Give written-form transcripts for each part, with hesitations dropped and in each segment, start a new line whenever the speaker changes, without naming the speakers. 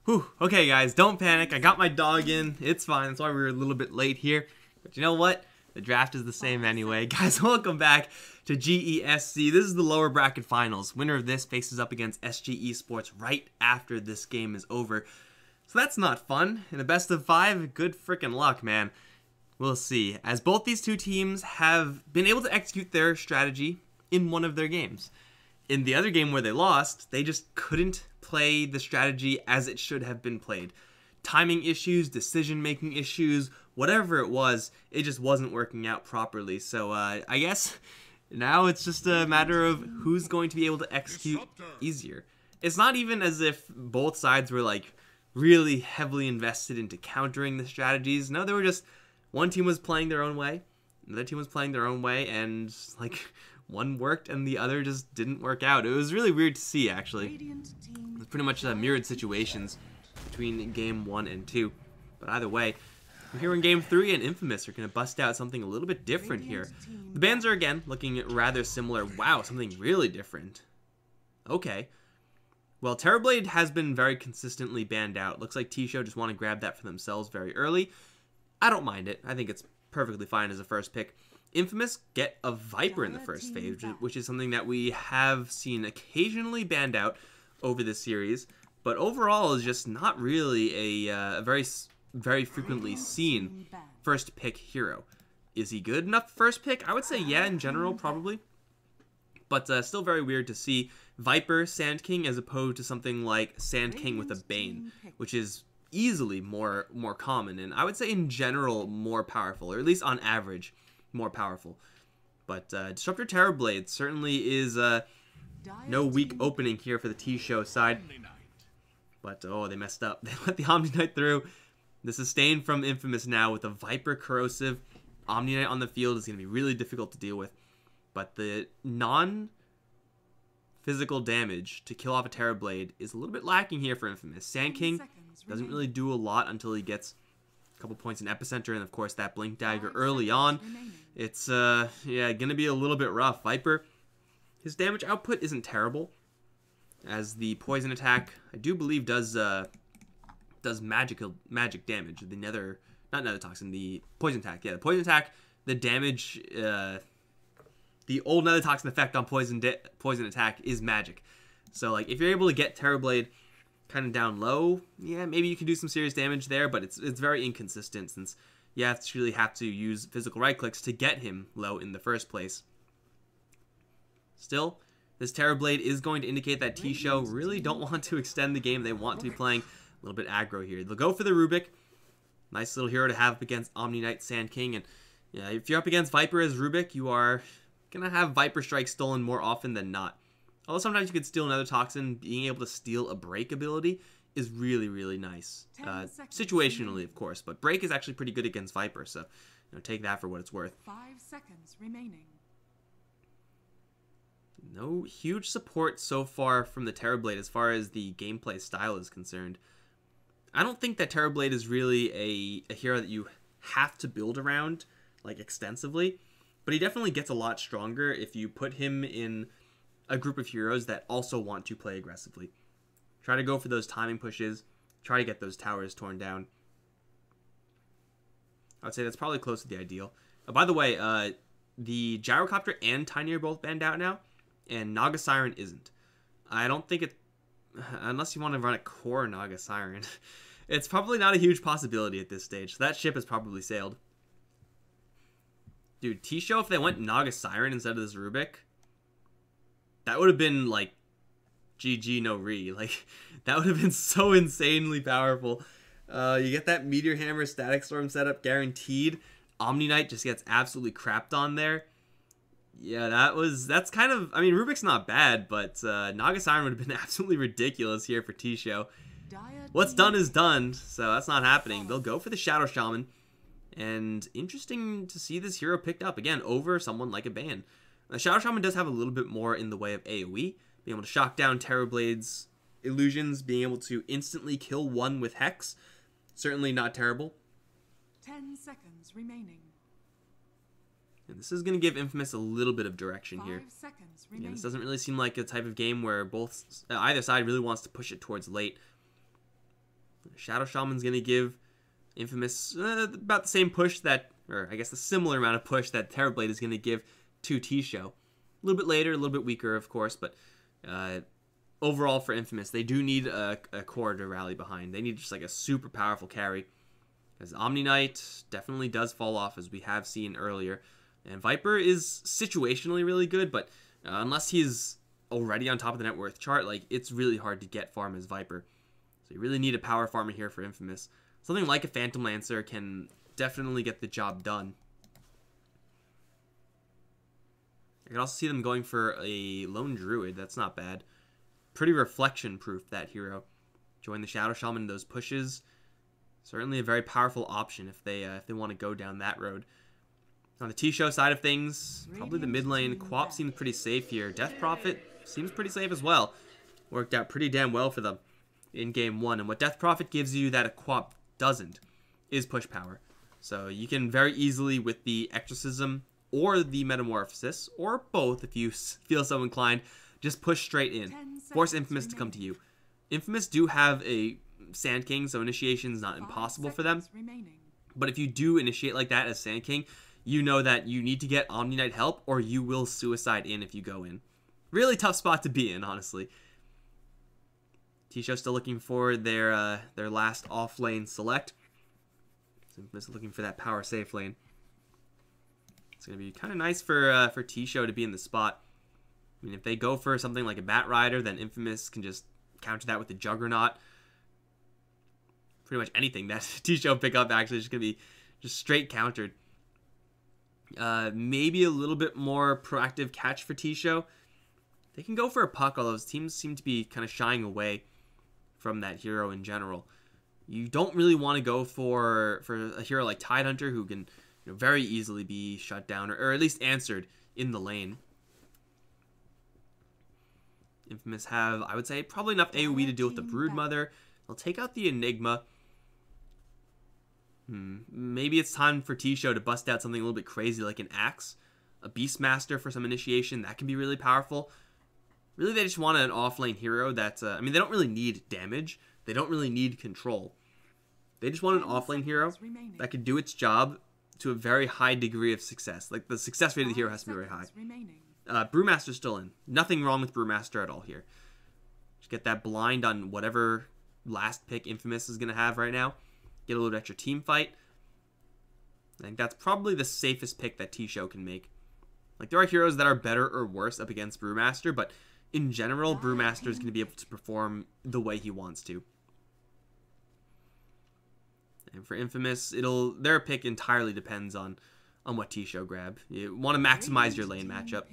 Whew. Okay, guys, don't panic. I got my dog in. It's fine. That's why we were a little bit late here. But you know what? The draft is the same anyway. Guys, welcome back to GESC. This is the lower bracket finals. Winner of this faces up against SGE Sports right after this game is over. So that's not fun. In a best of 5, good freaking luck, man. We'll see. As both these two teams have been able to execute their strategy in one of their games. In the other game where they lost, they just couldn't play the strategy as it should have been played. Timing issues, decision-making issues, whatever it was, it just wasn't working out properly. So I guess now it's just a matter of who's going to be able to execute easier. It's not even as if both sides were like really heavily invested into countering the strategies. No, they were just, one team was playing their own way, another team was playing their own way, and like one worked and the other just didn't work out. It was really weird to see, actually. It was pretty much mirrored situations between game 1 and 2. But either way, we're here in game 3, and Infamous are going to bust out something a little bit different here. The bans are, again, looking rather similar. Wow, something really different. Okay. Well, Terrorblade has been very consistently banned out. Looks like T-Show just want to grab that for themselves very early. I don't mind it. I think it's perfectly fine as a first pick. Infamous get a Viper in the first phase, which is something that we have seen occasionally banned out over this series, but overall is just not really a very frequently seen first pick hero. Is he good enough first pick? I would say yeah, in general, probably. But still very weird to see Viper Sand King as opposed to something like Sand King with a Bane, which is easily more common, and I would say in general more powerful, or at least on average more powerful. But Disruptor Terrorblade certainly is no weak opening here for the T-Show side. But oh, they messed up. They let the Omni Knight through. The sustain from Infamous now with a Viper Corrosive Omni Knight on the field is going to be really difficult to deal with. But the non-physical damage to kill off a Terrorblade is a little bit lacking here for Infamous. Sand King doesn't really do a lot until he gets a couple points in Epicenter, and of course that Blink Dagger early on. It's yeah, gonna be a little bit rough. Viper, his damage output isn't terrible, as the poison attack I do believe does magic damage. The not nether toxin, the poison attack. Yeah, the poison attack, the damage, the old nether toxin effect on poison attack is magic. So like if you're able to get Terrorblade kind of down low, yeah, maybe you can do some serious damage there, but it's very inconsistent since you actually have to use physical right clicks to get him low in the first place. Still, this Terrorblade is going to indicate that T-Show really don't want to extend the game. They want to be playing a little bit aggro here. They'll go for the Rubik. Nice little hero to have up against Omni Knight Sand King, and yeah, if you're up against Viper as Rubik, you are gonna have Viper Strike stolen more often than not. Although sometimes you could steal another toxin, being able to steal a break ability is really, really nice. Situationally, of course, but break is actually pretty good against Viper, so take that for what it's worth.
5 seconds remaining.
No huge support so far from the Terrorblade as far as the gameplay style is concerned. I don't think that Terrorblade is really a hero that you have to build around like extensively, but he definitely gets a lot stronger if you put him in a group of heroes that also want to play aggressively. Try to go for those timing pushes. Try to get those towers torn down. I would say that's probably close to the ideal. By the way, the Gyrocopter and Tiny are both banned out now, and Naga Siren isn't. I don't think it, unless you want to run a core Naga Siren, it's probably not a huge possibility at this stage. So that ship has probably sailed. Dude, T-Show, if they went Naga Siren instead of this Rubik, that would have been, like, GG no re. Like, that would have been so insanely powerful. You get that Meteor Hammer Static Storm setup guaranteed. Omni Knight just gets absolutely crapped on there. Yeah, that's kind of, I mean, Rubik's not bad, but Naga Siren would have been absolutely ridiculous here for T-Show. What's done is done, so that's not happening. They'll go for the Shadow Shaman. And interesting to see this hero picked up, again, over someone like a Ban. Shadow Shaman does have a little bit more in the way of AoE, being able to shock down Terrorblade's illusions, being able to instantly kill one with Hex. Certainly not terrible.
10 seconds remaining.
And this is going to give Infamous a little bit of direction here.
5 seconds
Yeah, this doesn't really seem like a type of game where either side really wants to push it towards late. Shadow Shaman's going to give Infamous about the same push that, or I guess a similar amount of push that Terrorblade is going to give to T-Show. A little bit later, a little bit weaker, of course, but overall for Infamous, they do need a core to rally behind. They need just like a super powerful carry. Because Omni Knight definitely does fall off, as we have seen earlier. And Viper is situationally really good, but unless he's already on top of the net worth chart, like, it's really hard to get farm as Viper. So you really need a power farmer here for Infamous. Something like a Phantom Lancer can definitely get the job done. I can also see them going for a Lone Druid. That's not bad. Pretty reflection-proof, that hero. Join the Shadow Shaman in those pushes. Certainly a very powerful option if they want to go down that road. On the T-Show side of things, probably the mid lane. Quap seems pretty safe here. Death Prophet seems pretty safe as well. Worked out pretty damn well for them in game 1. And what Death Prophet gives you that a Quap doesn't is push power. So you can very easily, with the Exorcism or the Metamorphosis, or both if you feel so inclined, just push straight in. Force Infamous to come to you. Infamous do have a Sand King, so initiation is not impossible for them. But if you do initiate like that as Sand King, you know that you need to get Omni Knight help, or you will suicide in if you go in. Really tough spot to be in, honestly. T-Show still looking for their last off lane select. Infamous looking for that power safe lane. It's gonna be kind of nice for T-Show to be in the spot. I mean, if they go for something like a Bat Rider, then Infamous can just counter that with the Juggernaut. Pretty much anything that T-Show pick up actually is just going to be just straight countered. Maybe a little bit more proactive catch for T-Show. They can go for a Puck, although those teams seem to be kind of shying away from that hero in general. You don't really want to go for a hero like Tidehunter, who can very easily be shut down, or at least answered in the lane. Infamous have, I would say, probably enough AoE to deal with the Broodmother. They'll take out the Enigma. Maybe it's time for T-Show to bust out something a little bit crazy like an Axe. A Beastmaster for some initiation. That can be really powerful. Really, they just want an off-lane hero that's... I mean, they don't really need damage. They don't really need control. They just want an off-lane hero that can do its job to a very high degree of success. Like, the success rate of the hero has to be very high. Brewmaster's still in. Nothing wrong with Brewmaster at all here. Just get that blind on whatever last pick Infamous is going to have right now. Get a little extra team fight. I think that's probably the safest pick that T-Show can make. Like, there are heroes that are better or worse up against Brewmaster, but in general, Brewmaster is going to be able to perform the way he wants to. And for Infamous, their pick entirely depends on what T-Show grab. You want to maximize your lane matchup.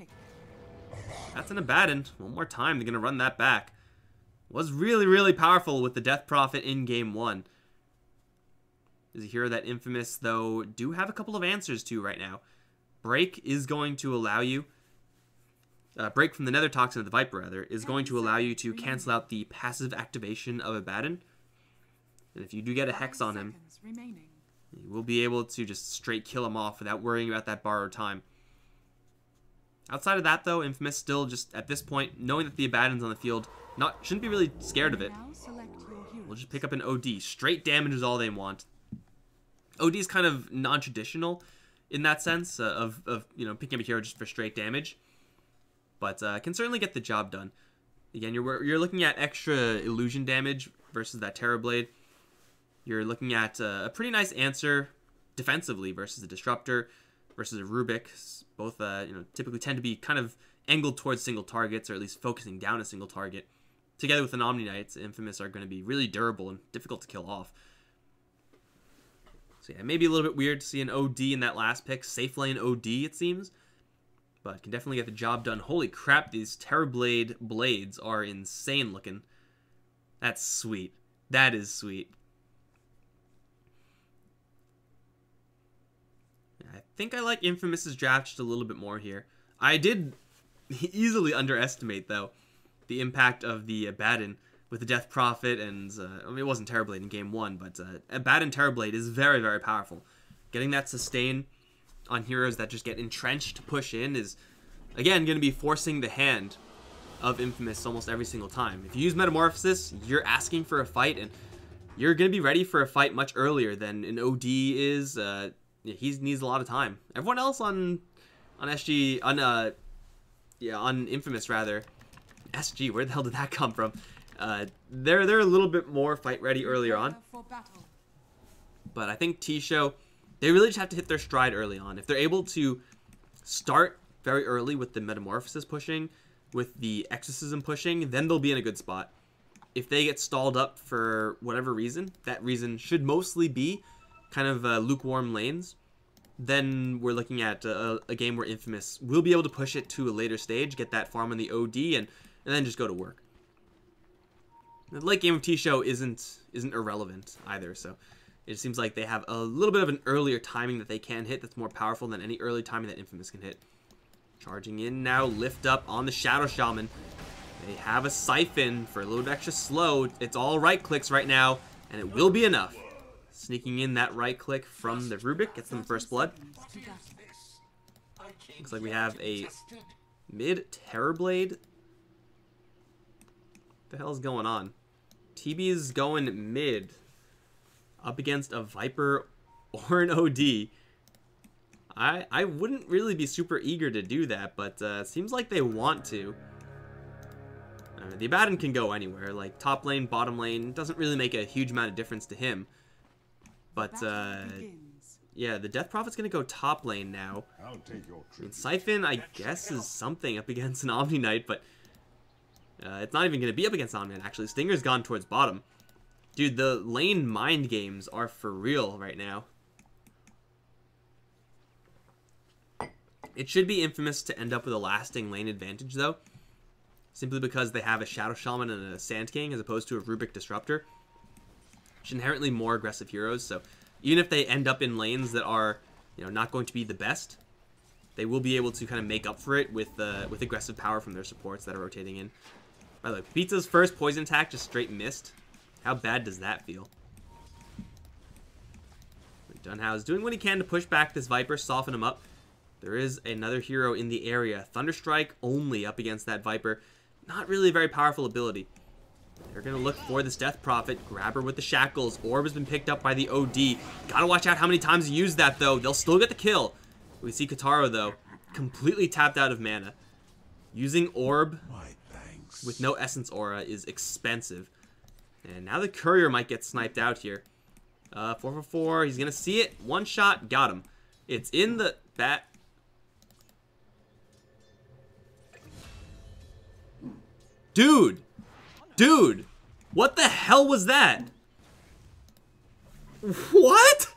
That's an Abaddon. One more time, they're going to run that back. Was really, really powerful with the Death Prophet in game 1. Is a hero that Infamous, though, do have a couple of answers to right now. Break is going to allow you... Break from the Nether Toxin of the Viper, rather, is going to allow you to cancel out the passive activation of Abaddon. And if you do get a Hex on him, you will be able to just straight kill him off without worrying about that borrowed time. Outside of that, though, Infamous still just, at this point, knowing that the Abaddon's on the field, shouldn't be really scared of it. We'll just pick up an OD. Straight damage is all they want. OD is kind of non-traditional in that sense of picking up a hero just for straight damage, but can certainly get the job done. Again, you're looking at extra illusion damage versus that Terrorblade. You're looking at a pretty nice answer defensively versus a Disruptor versus a Rubik. Both typically tend to be kind of angled towards single targets, or at least focusing down a single target. Together with an Omni Knights, Infamous are going to be really durable and difficult to kill off. So yeah, maybe a little bit weird to see an OD in that last pick. Safe lane OD, it seems. But can definitely get the job done. Holy crap, these Terrorblade blades are insane looking. That's sweet. That is sweet. I think I like Infamous's draft just a little bit more here. I did easily underestimate, though, the impact of the Abaddon with the Death Prophet, and I mean, it wasn't Terrorblade in game 1, but Abaddon Terrorblade is very, very powerful. Getting that sustain on heroes that just get entrenched to push in is, again, going to be forcing the hand of Infamous almost every single time. If you use Metamorphosis, you're asking for a fight, and you're going to be ready for a fight much earlier than an OD is. He needs a lot of time. Everyone else on SG, on Infamous rather. SG, where the hell did that come from? They're a little bit more fight ready earlier on. But I think T-Show, they really just have to hit their stride early on. If they're able to start very early with the Metamorphosis pushing, with the Exorcism pushing, then they'll be in a good spot. If they get stalled up for whatever reason, that reason should mostly be kind of lukewarm lanes, then we're looking at a game where Infamous will be able to push it to a later stage, get that farm on the OD, and then just go to work. The late game of T-Show isn't irrelevant either, so it seems like they have a little bit of an earlier timing that they can hit that's more powerful than any early timing that Infamous can hit. Charging in now, lift up on the Shadow Shaman. They have a Siphon for a little bit extra slow. It's all right clicks right now, and it will be enough. Sneaking in that right click from the Rubik, gets them first blood. Looks like we have a mid Terrorblade. What the hell is going on? TB is going mid up against a Viper or an OD. I wouldn't really be super eager to do that, but it seems like they want to. The Abaddon can go anywhere, like top lane, bottom lane, doesn't really make a huge amount of difference to him. But yeah, the Death Prophet's gonna go top lane now. I mean, Siphon, I guess, is something up against an Omni Knight, but it's not even gonna be up against Omni Knight, actually. Stinger's gone towards bottom. Dude, the lane mind games are for real right now. It should be Infamous to end up with a lasting lane advantage, though. Simply because they have a Shadow Shaman and a Sand King as opposed to a Rubik Disruptor. Which are inherently more aggressive heroes, so even if they end up in lanes that are, not going to be the best, they will be able to kind of make up for it with aggressive power from their supports that are rotating in. By the way, Pizza's first poison attack just straight missed. How bad does that feel? Dunhow's doing what he can to push back this Viper, soften him up. There is another hero in the area. Thunderstrike only up against that Viper. Not really a very powerful ability. They're going to look for this Death Prophet. Grab her with the Shackles. Orb has been picked up by the OD. Gotta watch out how many times you use that, though. They'll still get the kill. We see Kataro, though, completely tapped out of mana. Using Orb with no Essence Aura is expensive. And now the Courier might get sniped out here. 4 for 4. He's going to see it. One shot. Got him. It's in the bat. Dude! Dude! What the hell was that? What?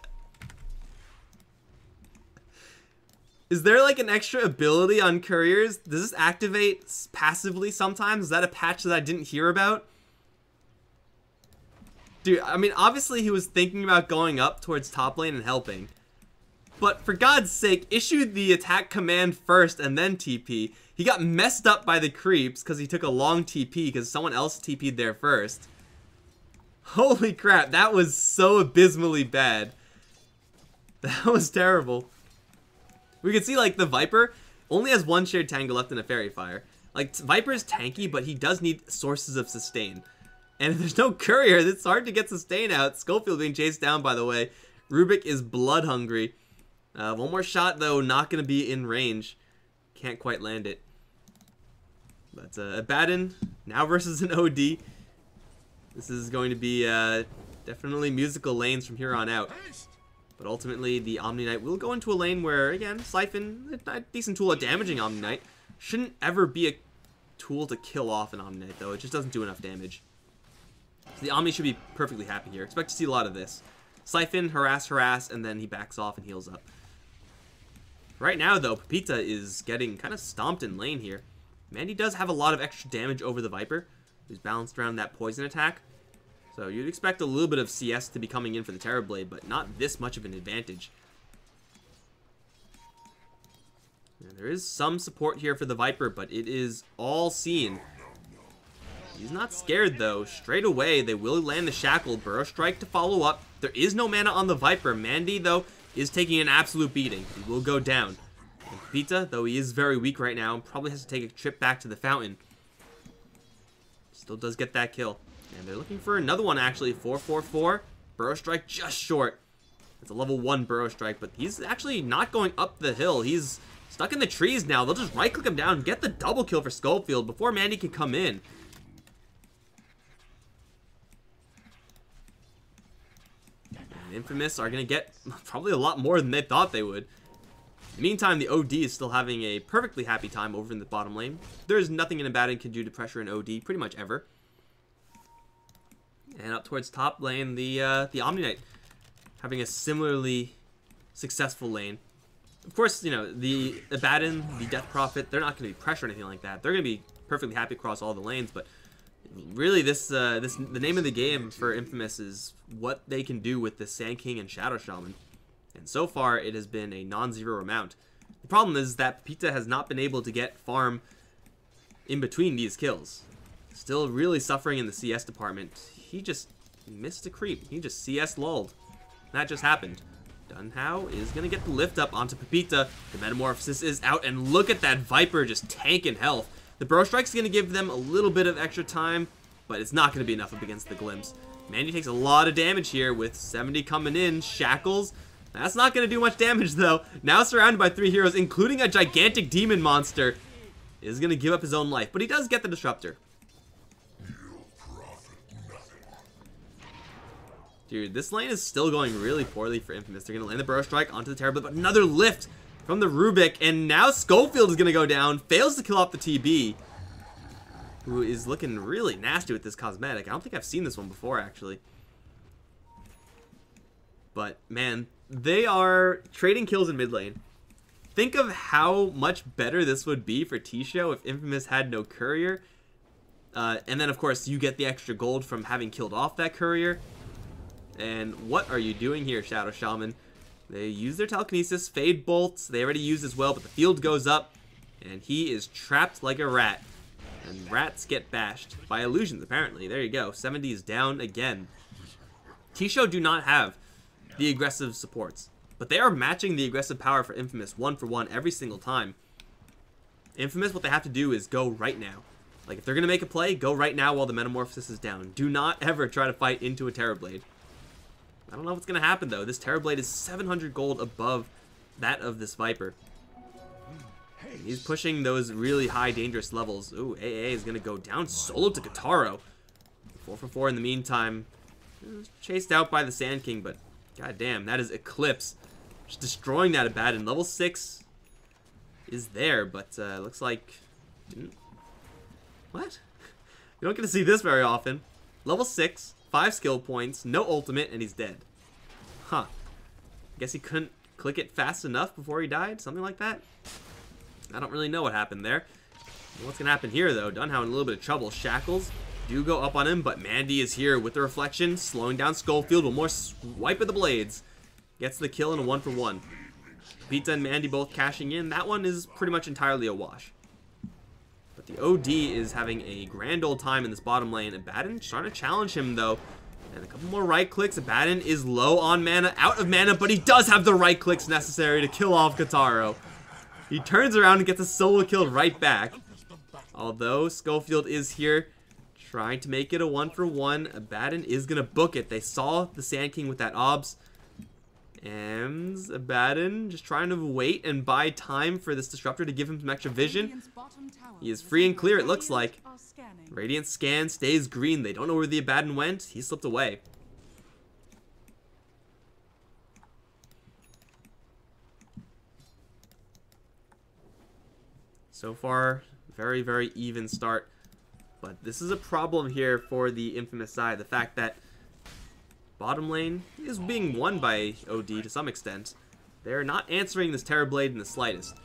Is there like an extra ability on couriers? Does this activate passively sometimes? Is that a patch that I didn't hear about? Dude, I mean, obviously he was thinking about going up towards top lane and helping. But for God's sake, issue the attack command first and then TP. He got messed up by the creeps because he took a long TP because someone else TP'd there first. Holy crap, that was so abysmally bad. That was terrible. We can see, like, the Viper only has one shared tangle left in a Fairy Fire. Like, Viper's tanky, but he does need sources of sustain. And if there's no courier, it's hard to get sustain out. Schofield being chased down, by the way. Rubik is blood hungry. One more shot, though, not going to be in range. Can't quite land it. But Abaddon, now versus an OD. This is going to be definitely musical lanes from here on out. But ultimately, the Omni Knight will go into a lane where, again, Siphon, a decent tool at damaging Omni Knight. Shouldn't ever be a tool to kill off an Omni Knight, though. It just doesn't do enough damage. So the Omni should be perfectly happy here. Expect to see a lot of this. Siphon, harass, and then he backs off and heals up. Right now, though, Pepita is getting kind of stomped in lane here. Mandy does have a lot of extra damage over the Viper, who's balanced around that poison attack. So you'd expect a little bit of CS to be coming in for the Terrorblade, but not this much of an advantage. Yeah, there is some support here for the Viper, but it is all seen. He's not scared, though. Straight away, they will land the Shackle. Burrow Strike to follow up. There is no mana on the Viper. Mandy, though, is taking an absolute beating. He will go down. And Pepita, though he is very weak right now, probably has to take a trip back to the fountain. Still does get that kill. And they're looking for another one, actually. 444. Burrow Strike just short. It's a level 1 Burrow Strike, but he's actually not going up the hill. He's stuck in the trees now. They'll just right-click him down and get the double kill for Schofield before Mandy can come in. And Infamous are going to get probably a lot more than they thought they would. In the meantime, the OD is still having a perfectly happy time over in the bottom lane. There's nothing an Abaddon can do to pressure an OD pretty much ever. And up towards top lane, the Omni Knight having a similarly successful lane. Of course, you know, the Abaddon, the Death Prophet, they're not going to be pressure or anything like that. They're going to be perfectly happy across all the lanes, but really the name of the game for Infamous is what they can do with the Sand King and Shadow Shaman. And so far, it has been a non-zero amount. The problem is that Pepita has not been able to get farm in between these kills. Still really suffering in the CS department. He just missed a creep. He just CS lulled. That just happened. Dunhow is going to get the lift up onto Pepita. The Metamorphosis is out, and look at that Viper just tanking health. The Burrow Strike's going to give them a little bit of extra time, but it's not going to be enough up against the Glimpse. Mandy takes a lot of damage here with 70 coming in. Shackles. That's not going to do much damage, though. Now surrounded by 3 heroes, including a gigantic demon monster, is going to give up his own life, but he does get the Disruptor. Dude, this lane is still going really poorly for Infamous. They're going to land the Burrow Strike onto the Terrible, but another lift from the Rubik, and now Schofield is going to go down, fails to kill off the TB, who is looking really nasty with this cosmetic. I don't think I've seen this one before, actually. But, man, they are trading kills in mid lane. Think of how much better this would be for T-Show if Infamous had no courier. And then, of course, you get the extra gold from having killed off that courier. And what are you doing here, Shadow Shaman? They use their telekinesis, Fade Bolts. They already used as well, but the field goes up, and he is trapped like a rat. And rats get bashed by illusions, apparently. There you go. 70 is down again. T-Show do not have the aggressive supports, but they are matching the aggressive power for Infamous 1-for-1 every single time. Infamous, what they have to do is go right now. Like, if they're going to make a play, go right now while the Metamorphosis is down. Do not ever try to fight into a Terrorblade. I don't know what's going to happen, though. This Terrorblade is 700 gold above that of this Viper. And he's pushing those really high dangerous levels. Ooh, AA is going to go down solo to Kataro. 4-for-4 in the meantime. Chased out by the Sand King, but goddamn, that is Eclipse. Just destroying that Abaddon. Level 6 is there, but looks like... What? You don't get to see this very often. Level 6. 5 skill points, no ultimate, and he's dead. Huh. Guess he couldn't click it fast enough before he died? Something like that? I don't really know what happened there. What's going to happen here, though? Dunhow in a little bit of trouble. Shackles do go up on him, but Mandy is here with the reflection, slowing down Schofield. One more swipe of the blades. Gets the kill in a 1-for-1. Pizza and Mandy both cashing in. That one is pretty much entirely a wash. But the OD is having a grand old time in this bottom lane. Abaddon starting to challenge him, though. And a couple more right clicks. Abaddon is low on mana, out of mana, but he does have the right clicks necessary to kill off Kataro. He turns around and gets a solo kill right back. Although Schofield is here trying to make it a 1-for-1. Abaddon is going to book it. They saw the Sand King with that obs. And Abaddon just trying to wait and buy time for this Disruptor to give him some extra vision. He is free and clear, it looks like. Radiant scan, stays green. They don't know where the Abaddon went. He slipped away. So far, very, very even start. But this is a problem here for the Infamous side. The fact that bottom lane is being won by OD to some extent. They're not answering this Terrorblade in the slightest.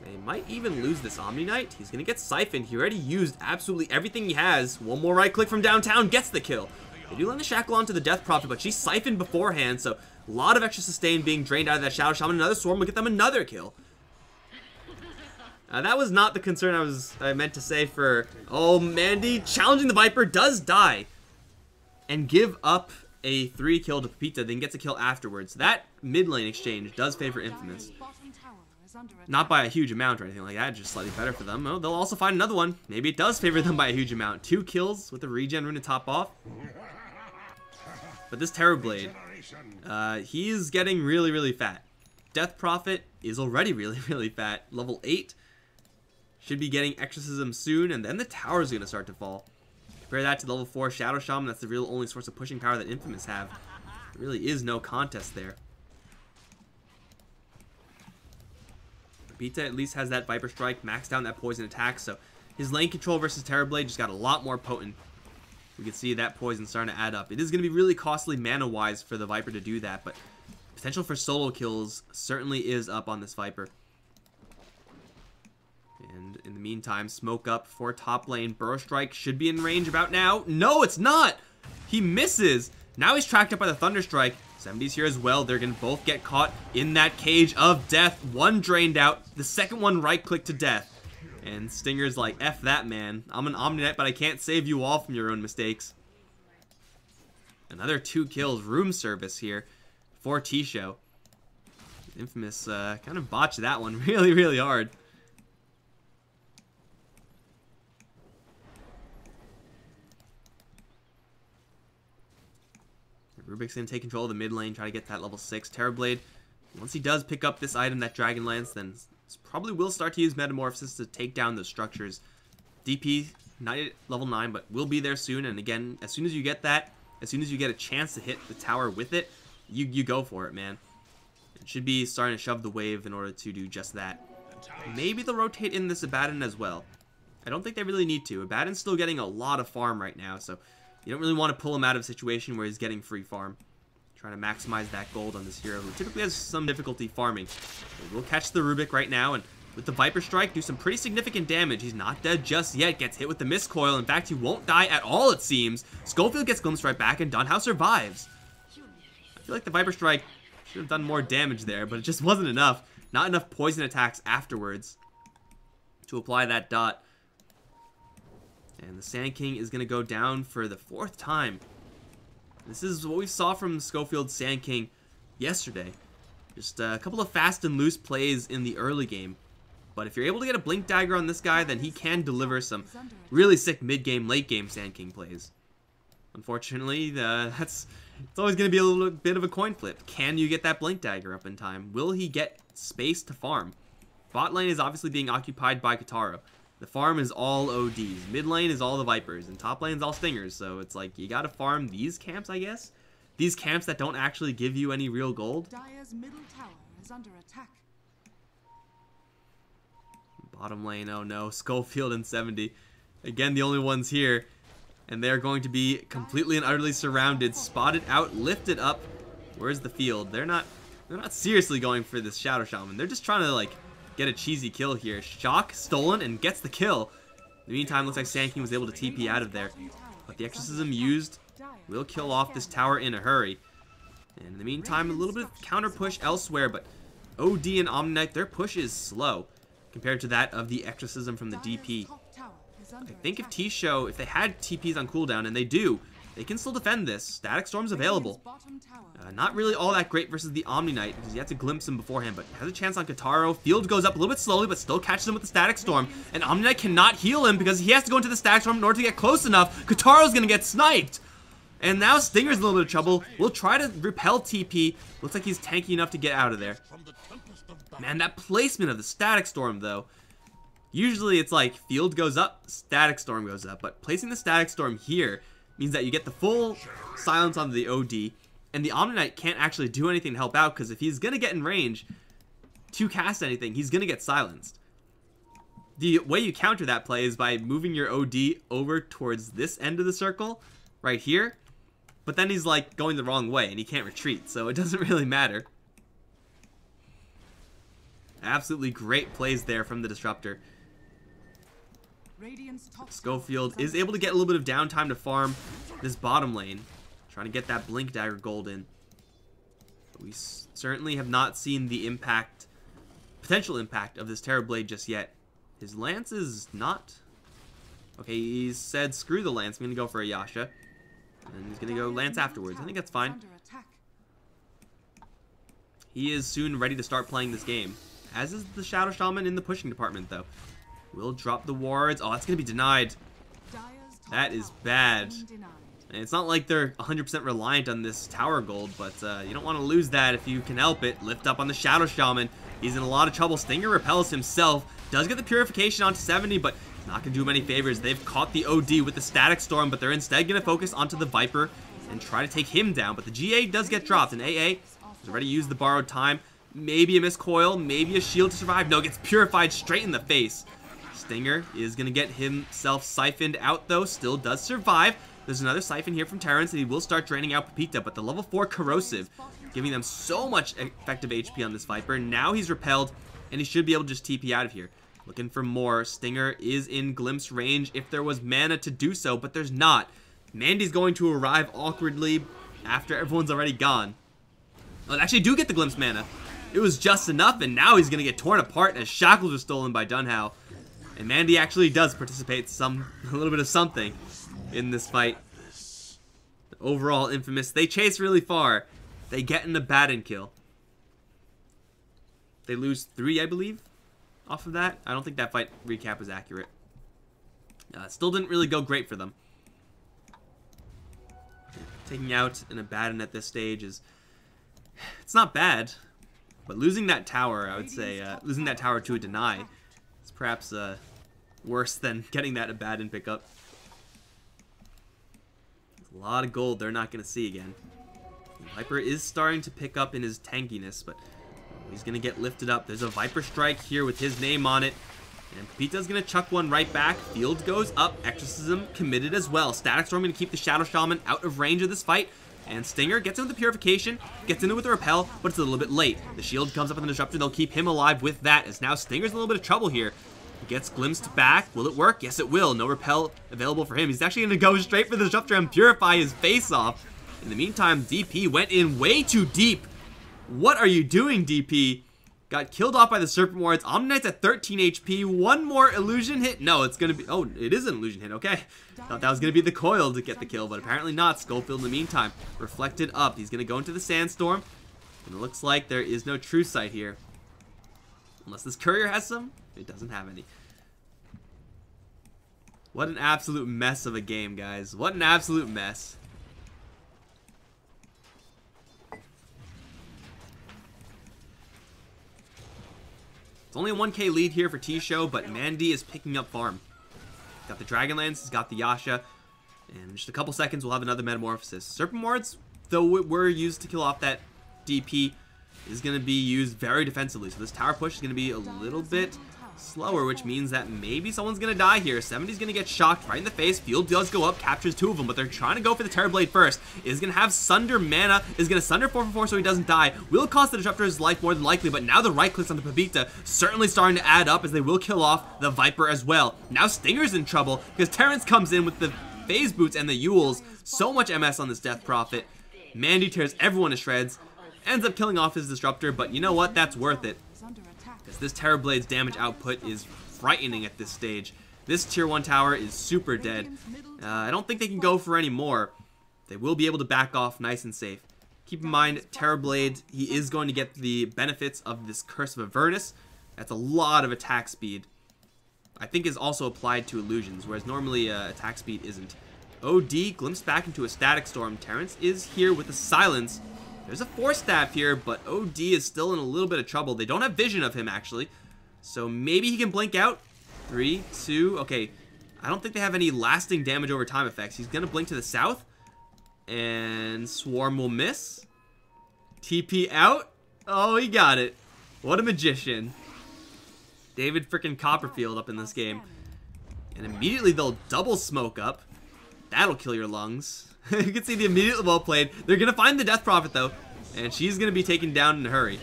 They might even lose this Omni Knight. He's going to get siphoned. He already used absolutely everything he has. One more right click from downtown gets the kill. They do land the Shackle onto the Death Prophet, but she's siphoned beforehand, so a lot of extra sustain being drained out of that Shadow Shaman. Another Swarm will get them another kill. That was not the concern I meant to say for... Oh, Mandy challenging the Viper does die. And give up a 3 kill to Pepita, then gets a kill afterwards. That mid lane exchange does favor Infamous.
under attack.
Not by a huge amount or anything like that, just slightly better for them. Oh, they'll also find another one. Maybe it does favor them by a huge amount. 2 kills with the regen rune to top off. But this Terrorblade, he's getting really, really fat. Death Prophet is already really, really fat. Level 8. Should be getting Exorcism soon, and then the tower is going to start to fall. Compare that to level 4 Shadow Shaman. That's the real only source of pushing power that Infamous have. There really is no contest there. Beta at least has that Viper Strike, maxed down that poison attack, so his lane control versus Terrorblade just got a lot more potent. We can see that poison starting to add up. It is going to be really costly mana-wise for the Viper to do that, but potential for solo kills certainly is up on this Viper. And in the meantime, smoke up for top lane. Burrow Strike should be in range about now. No, it's not! He misses! Now he's tracked up by the Thunder Strike. 70's here as well. They're going to both get caught in that cage of death. One drained out. The second one right-click to death. And Stinger's like, F that, man. I'm an Omni-Knight, but I can't save you all from your own mistakes. Another 2 kills. Room service here for T-Show. Infamous kind of botched that one really, really hard. Rubik's going to take control of the mid lane, try to get that level 6 Terrorblade. Once he does pick up this item, that Dragon Lance, then probably will start to use Metamorphosis to take down the structures. DP, not at level 9, but will be there soon. And again, as soon as you get that, as soon as you get a chance to hit the tower with it, you go for it, man. It should be starting to shove the wave in order to do just that. Maybe they'll rotate in this Abaddon as well. I don't think they really need to. Abaddon's still getting a lot of farm right now, so you don't really want to pull him out of a situation where he's getting free farm. Trying to maximize that gold on this hero who typically has some difficulty farming. We'll catch the Rubik right now, and with the Viper Strike, do some pretty significant damage. He's not dead just yet. Gets hit with the Mist Coil. In fact, he won't die at all, it seems. Schofield gets glimpsed right back, and Dunhouse survives. I feel like the Viper Strike should have done more damage there, but it just wasn't enough. Not enough poison attacks afterwards to apply that dot. And the Sand King is going to go down for the 4th time. This is what we saw from Schofield's Sand King yesterday. Just a couple of fast and loose plays in the early game. But if you're able to get a Blink Dagger on this guy, then he can deliver some really sick mid-game, late-game Sand King plays. Unfortunately, it's always going to be a little bit of a coin flip. Can you get that Blink Dagger up in time? Will he get space to farm? Bot lane is obviously being occupied by Kataro. The farm is all ODs. Mid lane is all the Vipers, and top lane is all Stingers. So it's like, you gotta farm these camps, I guess? These camps that don't actually give you any real gold.
Dire's middle tower is under attack.
Bottom lane, oh no. Schofield and 70. Again, the only ones here. And they're going to be completely and utterly surrounded. Spotted out, lifted up. Where's the field? They're not seriously going for this Shadow Shaman. They're just trying to, like, get a cheesy kill here. Shock, stolen, and gets the kill. In the meantime, looks like Sand King was able to TP out of there. But the Exorcism used will kill off this tower in a hurry. And in the meantime, a little bit of counter push elsewhere, but OD and Omni-Knight, their push is slow compared to that of the Exorcism from the DP. I think if T-Show, if they had TPs on cooldown, and they do, they can still defend this. Static Storm's available. Not really all that great versus the Omni-Knight, because you have to glimpse him beforehand, but has a chance on Kataro. Field goes up a little bit slowly, but still catches him with the Static Storm, and Omni-Knight cannot heal him because he has to go into the Static Storm in order to get close enough. Kataro's gonna get sniped! And now Stinger's in a little bit of trouble. We'll try to repel TP. Looks like he's tanky enough to get out of there. Man, that placement of the Static Storm, though. Usually it's like, field goes up, Static Storm goes up, but placing the Static Storm here means that you get the full silence on the OD, and the Omni-Knight can't actually do anything to help out, because if he's going to get in range to cast anything, he's going to get silenced. The way you counter that play is by moving your OD over towards this end of the circle, right here, but then he's like going the wrong way, and he can't retreat, so it doesn't really matter. Absolutely great plays there from the Disruptor. Schofield is able to get a little bit of downtime to farm this bottom lane, trying to get that Blink Dagger gold in. But we certainly have not seen the impact, potential impact of this Terrorblade just yet. His Lance is not... Okay, he said screw the Lance, I'm going to go for a Yasha. And he's going to go Lance afterwards. I think that's fine. He is soon ready to start playing this game. as is the Shadow Shaman in the pushing department, though. Will drop the wards. Oh, that's going to be denied. That is bad. And it's not like they're 100% reliant on this tower gold, but you don't want to lose that if you can help it. Lift up on the Shadow Shaman. He's in a lot of trouble. Stinger repels himself. Does get the Purification onto 70, but not going to do him any favors. They've caught the OD with the Static Storm, but they're instead going to focus onto the Viper and try to take him down. But the GA does get dropped, and AA has already used the borrowed time. Maybe a miscoil, maybe a shield to survive. No, gets purified straight in the face. Stinger is going to get himself siphoned out, though. Still does survive. There's another siphon here from Terrence, and he will start draining out Pepita, but the level 4 Corrosive, giving them so much effective HP on this Viper. Now he's repelled, and he should be able to just TP out of here. Looking for more. Stinger is in glimpse range if there was mana to do so, but there's not. Mandy's going to arrive awkwardly after everyone's already gone. Oh, they actually do get the glimpse mana. It was just enough, and now he's going to get torn apart as shackles are stolen by Dunhow. And Mandy actually does participate a little bit of something in this fight. Overall, Infamous, they chase really far. They get in a Batten kill. They lose 3, I believe, off of that. I don't think that fight recap was accurate. Still didn't really go great for them. Taking out an Abaddon at this stage is... It's not bad. But losing that tower, I would say, losing that tower to a deny is perhaps worse than getting that Abaddon pickup. A lot of gold they're not going to see again. Viper is starting to pick up in his tankiness, but he's going to get lifted up. There's a Viper Strike here with his name on it. And Pepita's going to chuck one right back. Field goes up. Exorcism committed as well. Static Storm going to keep the Shadow Shaman out of range of this fight. And Stinger gets into the Purification, gets into it with the Repel, but it's a little bit late. The shield comes up in the Disruptor. They'll keep him alive with that, as now Stinger's in a little bit of trouble here. He gets glimpsed back. Will it work? Yes, it will. No Repel available for him. He's actually going to go straight for the Disruptor and purify his face off. In the meantime, DP went in way too deep. What are you doing, DP? Got killed off by the Serpent Wards. Omnight's at 13 HP. One more illusion hit. No, it's going to be... Oh, it is an illusion hit. Okay. Thought that was going to be the coil to get the kill, but apparently not. Schofield in the meantime. Reflected up. He's going to go into the Sandstorm. And it looks like there is no True Sight here. Unless this Courier has some. It doesn't have any. What an absolute mess of a game, guys. What an absolute mess. It's only a 1k lead here for T-Show, but Mandy is picking up farm. Got the Dragonlance, he's got the Yasha, and in just a couple seconds we'll have another Metamorphosis. Serpent Wards, though it were used to kill off that DP, is going to be used very defensively. So this tower push is going to be a little bit slower, which means that maybe someone's going to die here. 70's going to get shocked right in the face. Field does go up, captures 2 of them, but they're trying to go for the Terrorblade first. Is going to have Sunder mana, is going to Sunder 4 for 4 so he doesn't die. Will cost the Disruptor his life more than likely, but now the right clicks on the Pepita certainly starting to add up as they will kill off the Viper as well. Now Stinger's in trouble because Terrence comes in with the Phase Boots and the Yules. So much MS on this Death Prophet. Mandy tears everyone to shreds. Ends up killing off his Disruptor, but you know what? That's worth it. Because this Terrorblade's damage output is frightening at this stage. This tier 1 tower is super dead. I don't think they can go for any more. They will be able to back off nice and safe. Keep in mind, Terrorblade, he is going to get the benefits of this Curse of Avernus. That's a lot of attack speed. I think is also applied to illusions, whereas normally attack speed isn't. OD glimpsed back into a Static Storm. Terrence is here with a Silence. There's a Force Staff here, but OD is still in a little bit of trouble. They don't have vision of him, actually. So maybe he can blink out. 3, 2, okay. I don't think they have any lasting damage over time effects. He's going to blink to the south. And Swarm will miss. TP out. Oh, he got it. What a magician. David frickin' Copperfield up in this game. And immediately they'll double smoke up. That'll kill your lungs. You can see the immediately well played. They're going to find the Death Prophet, though. And she's going to be taken down in a hurry.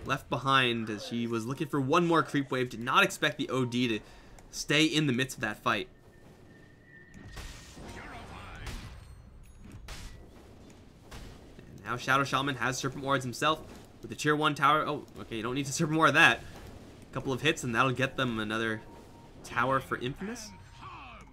Left behind as she was looking for one more creep wave. Did not expect the OD to stay in the midst of that fight. And now Shadow Shaman has Serpent Wards himself with the tier 1 tower. Oh, okay, you don't need to Serpent Ward that. A couple of hits and that'll get them another tower for Infamous.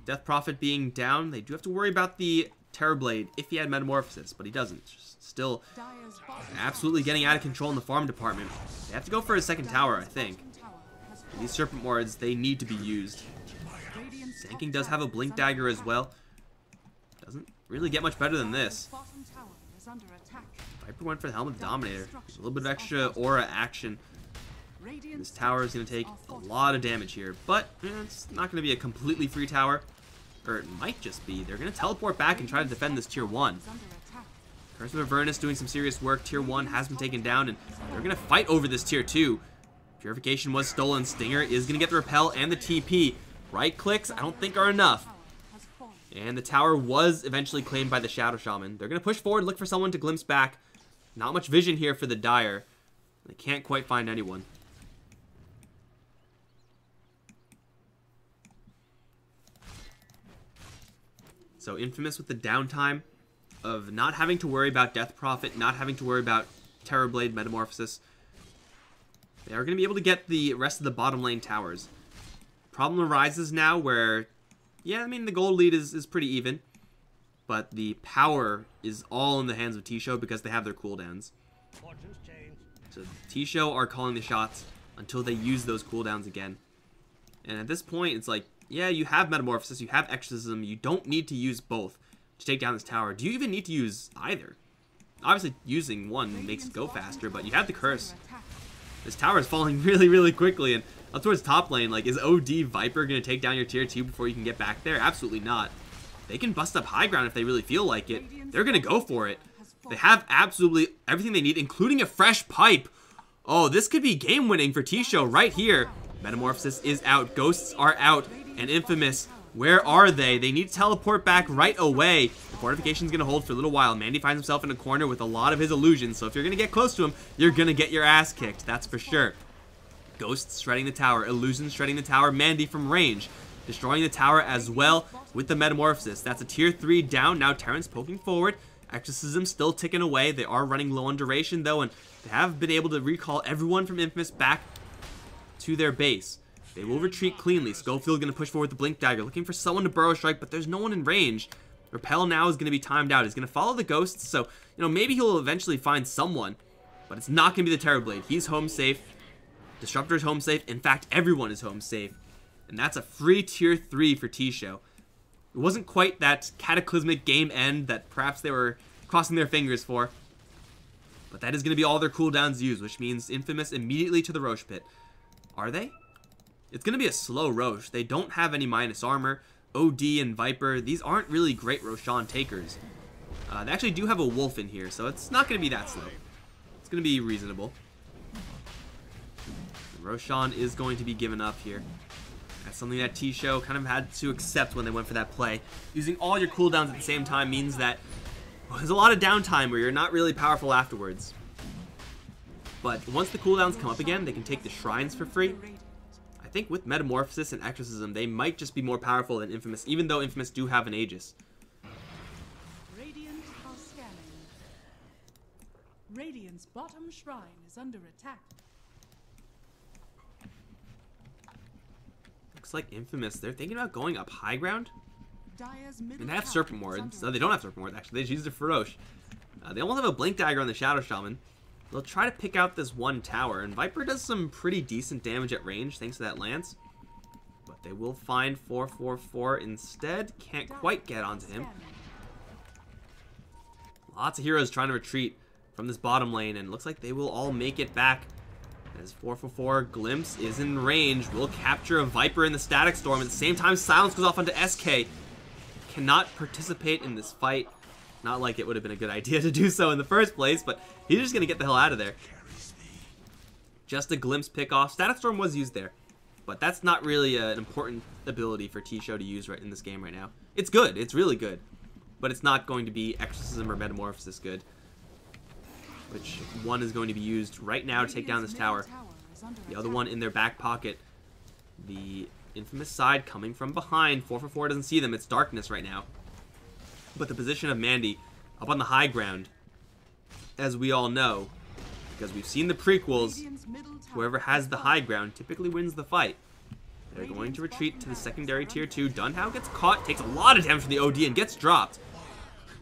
Death Prophet being down. They do have to worry about the Terrorblade if he had Metamorphosis, but he doesn't. Still
Dire's bottom
absolutely getting out of control in the farm department. They have to go for a second tower, I think.
tower has
These Serpent Wards, they need to be used.
Radiant's top
Sanking does have a
tower
Blink
is under
Dagger as
attack.
well. Doesn't really get much better than this.
Bottom tower is under attack.
Viper went for the Helm of the Dominator. A little bit of extra aura action.
Radiant's
This tower is going to take a lot of damage here, but it's not going to be a completely free tower. Or it might just be. They're going to teleport back and try to defend this tier 1.
is under attack.
Curse of Avernus doing some serious work. Tier 1 has been taken down, and they're going to fight over this tier 2. Purification was stolen. Stinger is going to get the repel and the TP. Right clicks, I don't think are enough.
Tower has fallen.
And the tower was eventually claimed by the Shadow Shaman. They're going to push forward, look for someone to glimpse back. Not much vision here for the Dire. They can't quite find anyone. So Infamous with the downtime of not having to worry about Death Prophet, not having to worry about Terrorblade Metamorphosis. They are going to be able to get the rest of the bottom lane towers. Problem arises now where, yeah, I mean, the gold lead is pretty even. But the power is all in the hands of T-Show because they have their cooldowns. So T-Show are calling the shots until they use those cooldowns again. And at this point, it's like, yeah, you have Metamorphosis, you have Exorcism, you don't need to use both to take down this tower. Do you even need to use either? Obviously, using one makes it go faster, but you have the Curse. This tower is falling really, really quickly, and up towards top lane, like, is OD Viper going to take down your tier 2 before you can get back there? Absolutely not. They can bust up high ground if they really feel like it. They're going to go for it. They have absolutely everything they need, including a fresh pipe. Oh, this could be game-winning for T-Show right here. Metamorphosis is out. Ghosts are out. And Infamous, where are they? They need to teleport back right away. The fortification's going to hold for a little while. Mandy finds himself in a corner with a lot of his illusions. So if you're going to get close to him, you're going to get your ass kicked. That's for sure. Ghosts shredding the tower. Illusions shredding the tower. Mandy from range, destroying the tower as well with the Metamorphosis. That's a tier 3 down. Now Terrence poking forward. Exorcism still ticking away. They are running low on duration though, and they have been able to recall everyone from Infamous back to their base. They will retreat cleanly. Schofield going to push forward the Blink Dagger, looking for someone to burrow strike, but there's no one in range. Repel now is going to be timed out. He's going to follow the Ghosts, so, you know, maybe he'll eventually find someone, but it's not going to be the Terrorblade. He's home safe. Disruptor is home safe. In fact, everyone is home safe. And that's a free tier 3 for T-Show. It wasn't quite that cataclysmic game end that perhaps they were crossing their fingers for. But that is going to be all their cooldowns used, which means Infamous immediately to the Roche Pit. Are they? It's going to be a slow Roche. They don't have any minus armor. OD and Viper, these aren't really great Roshan takers. They actually do have a Wolf in here, so it's not going to be that slow. It's going to be reasonable. Roshan is going to be given up here. That's something that T-Show kind of had to accept when they went for that play. Using all your cooldowns at the same time means that there's a lot of downtime where you're not really powerful afterwards. But once the cooldowns come up again, they can take the shrines for free. I think with Metamorphosis and Exorcism, they might just be more powerful than Infamous, even though Infamous do have an Aegis.
Radiant are scanning. Radiant's bottom shrine is under attack.
Looks like Infamous, they're thinking about going up high ground.
Dire's middle
And they have
tower
Serpent
is
Wards.
under
No, they don't have Serpent Wards, actually. They just used a Feroche. They almost have a Blink Dagger on the Shadow Shaman. They'll try to pick out this one tower, and Viper does some pretty decent damage at range thanks to that lance. But they will find 444 instead. Can't quite get onto him. Lots of heroes trying to retreat from this bottom lane, and looks like they will all make it back. As 444 Glimpse is in range, will capture a Viper in the Static Storm. At the same time, Silence goes off onto SK. Cannot participate in this fight. Not like it would have been a good idea to do so in the first place, but he's just going to get the hell out of there. Just a Glimpse pick off. Static Storm was used there, but that's not really an important ability for T-Show to use right in this game right now. It's good. It's really good, but it's not going to be Exorcism or Metamorphosis good, which one is going to be used right now to take down this tower. The other one in their back pocket. The Infamous side coming from behind. 444 doesn't see them. It's darkness right now. But the position of Mandy up on the high ground, as we all know, because we've seen the prequels, whoever has the high ground typically wins the fight. They're going to retreat to the secondary tier 2. Dunhow gets caught, takes a lot of damage from the OD, and gets dropped.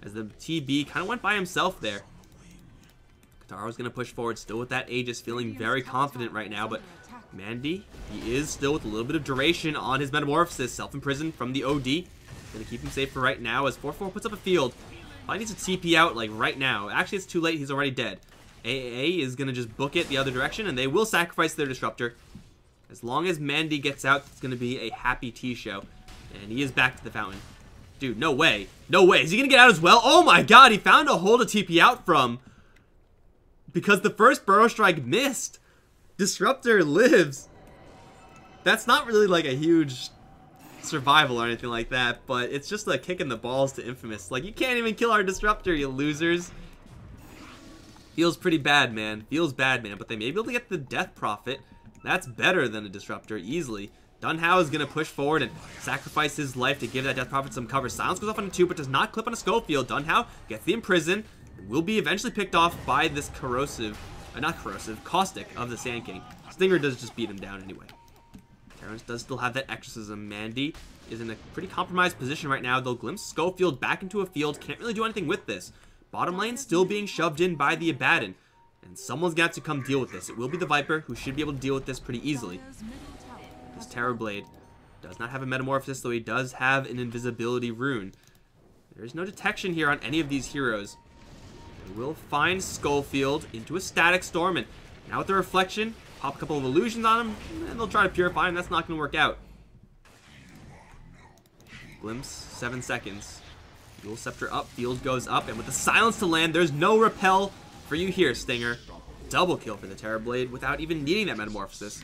as the TB kind of went by himself there. Kataro's going to push forward, still with that Aegis, feeling very confident right now, but Mandy, he is still with a little bit of duration on his Metamorphosis, self-imprisoned from the OD. Going to keep him safe for right now as 4-4 puts up a field. Probably needs to TP out, like, right now. Actually, it's too late. He's already dead. AAA is going to just book it the other direction, and they will sacrifice their Disruptor. As long as Mandy gets out, it's going to be a happy T-show. And he is back to the fountain. Dude, no way. No way. Is he going to get out as well? Oh my god, he found a hole to TP out from. Because the first Burrow Strike missed. Disruptor lives. That's not really like a huge survival or anything like that, but it's just a kick in the balls to Infamous. Like, you can't even kill our Disruptor, you losers. Feels pretty bad, man. Feels bad, man. But they may be able to get the Death Prophet. That's better than a Disruptor, easily. Dunhow is going to push forward and sacrifice his life to give that Death Prophet some cover. Silence goes off on a 2, but does not clip on a Schofield. Dunhow gets the Imprison. Will be eventually picked off by this Caustic of the Sand King. Stinger does just beat him down anyway. Terrence does still have that Exorcism. Mandy is in a pretty compromised position right now. They'll glimpse Schofield back into a field. Can't really do anything with this. Bottom lane still being shoved in by the Abaddon. And someone's got to come deal with this. It will be the Viper, who should be able to deal with this pretty easily. This Terrorblade does not have a Metamorphosis, though he does have an Invisibility Rune. There's no detection here on any of these heroes. They will find Schofield into a Static Storm, and now with the Reflection, pop a couple of illusions on him, and they'll try to purify him. That's not going to work out. Glimpse, 7 seconds. Dual Scepter up, field goes up, and with the Silence to land, there's no repel for you here, Stinger. Double kill for the Terrorblade without even needing that Metamorphosis.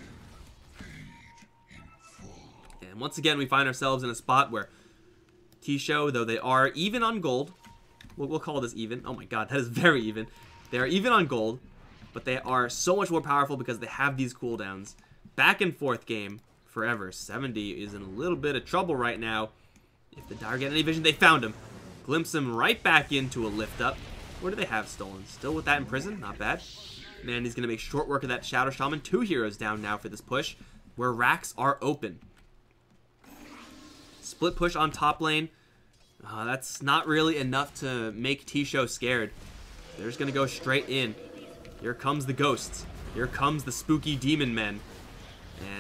And once again, we find ourselves in a spot where T-Show, though they are even on gold, we'll call this even. Oh my god, that is very even. They are even on gold, but they are so much more powerful because they have these cooldowns. Back and forth game forever. 70 is in a little bit of trouble right now. If the Dire get any vision, they found him. Glimpse him right back into a lift up. Where do they have stolen? Still with that in prison? Not bad. Man, he's going to make short work of that Shadow Shaman. 2 heroes down now for this push, where racks are open. Split push on top lane. That's not really enough to make T-Show scared. They're just going to go straight in. Here comes the ghosts. Here comes the spooky demon men.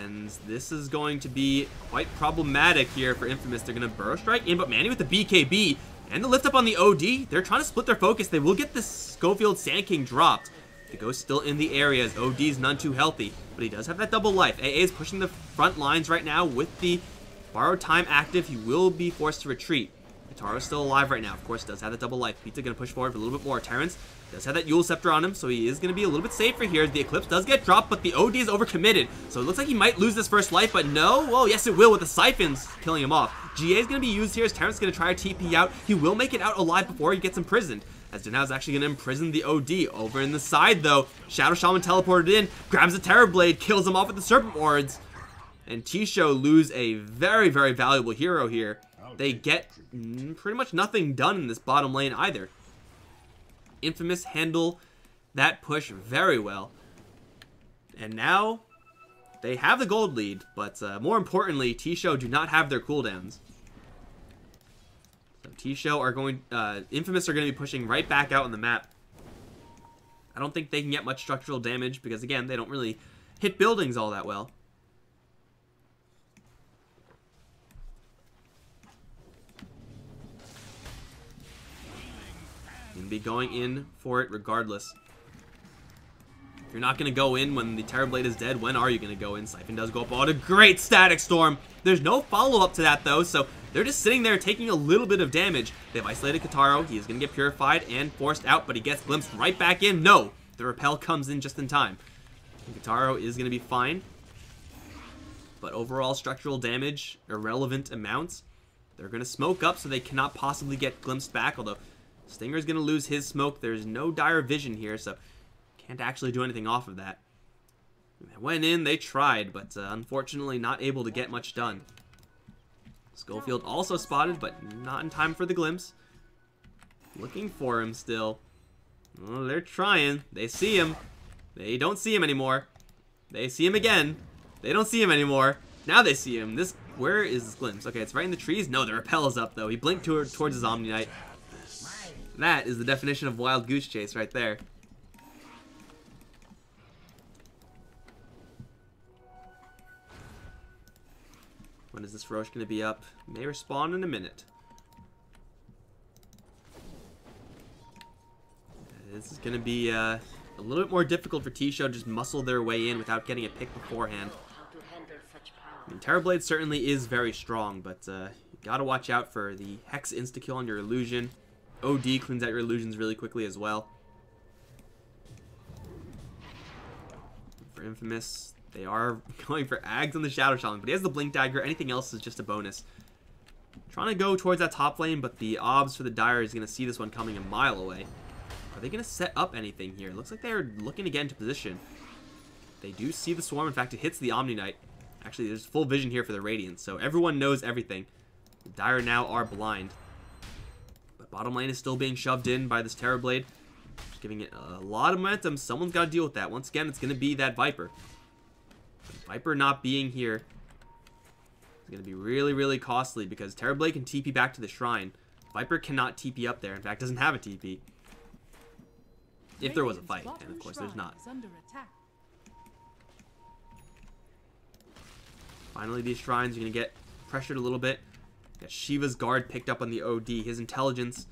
And this is going to be quite problematic here for Infamous. They're going to Burrow Strike in, but Manny with the BKB and the lift up on the OD. They're trying to split their focus. They will get this Schofield Sand King dropped. The Ghost still in the area as OD's none too healthy, but he does have that double life. AA is pushing the front lines right now with the Borrowed Time active. He will be forced to retreat. Kataro's still alive right now. Of course, does have that double life. Pizza going to push forward for a little bit more. Terrence does have that Yule Scepter on him, so he is going to be a little bit safer here. The Eclipse does get dropped, but the OD is overcommitted. So it looks like he might lose this first life, but no. Well, yes, it will with the Siphons killing him off. GA is going to be used here as Terrence is going to try to TP out. He will make it out alive before he gets imprisoned. As Dunhow is actually going to imprison the OD. Over in the side, though, Shadow Shaman teleported in, grabs the Terrorblade, kills him off with the Serpent Wards. And T-Show lose a very, very valuable hero here. They get pretty much nothing done in this bottom lane either. Infamous handle that push very well. And now they have the gold lead, but more importantly, T-Show do not have their cooldowns. So T-Show are going, Infamous are going to be pushing right back out on the map. I don't think they can get much structural damage because, again, they don't really hit buildings all that well. Going to be going in for it regardless. If you're not going to go in when the Terrorblade is dead, when are you going to go in? Siphon does go up. Oh, a great Static Storm. There's no follow-up to that, though, so they're just sitting there taking a little bit of damage. They've isolated Kataro. He is going to get purified and forced out, but he gets glimpsed right back in. No! The repel comes in just in time. And Kataro is going to be fine. But overall structural damage, irrelevant amounts. They're going to smoke up, so they cannot possibly get glimpsed back, although Stinger's going to lose his smoke. There's no dire vision here, so can't actually do anything off of that. They went in, they tried, but unfortunately not able to get much done. Schofield also spotted, but not in time for the glimpse. Looking for him still. Oh, they're trying. They see him. They don't see him anymore. They see him again. They don't see him anymore. Now they see him. Where is this glimpse? Okay, it's right in the trees. No, the repel is up, though. He blinked towards his Omni Knight. That is the definition of wild goose chase right there. When is this Roche going to be up? May respawn in a minute. This is going to be a little bit more difficult for T-Show to just muscle their way in without getting a pick beforehand. I mean, Terrorblade certainly is very strong, but you gotta watch out for the Hex insta-kill on your illusion. OD cleans out your illusions really quickly as well. For Infamous, they are going for Ags on the Shadow Shaman, but he has the Blink Dagger. Anything else is just a bonus. Trying to go towards that top lane, but the Obs for the Dire is going to see this one coming a mile away. Are they going to set up anything here? Looks like they're looking to get into position. They do see the Swarm. In fact, it hits the Omni Knight. Actually, there's full vision here for the Radiant, so everyone knows everything. The Dire now are blind. But bottom lane is still being shoved in by this Terrorblade. Just giving it a lot of momentum. Someone's got to deal with that. Once again, it's going to be that Viper. Viper not being here is going to be really, really costly because Terrorblade can TP back to the Shrine. Viper cannot TP up there. In fact, doesn't have a TP. If there was a fight, and of course there's not. Finally, these Shrines are going to get pressured a little bit. Got Shiva's guard picked up on the OD. His intelligence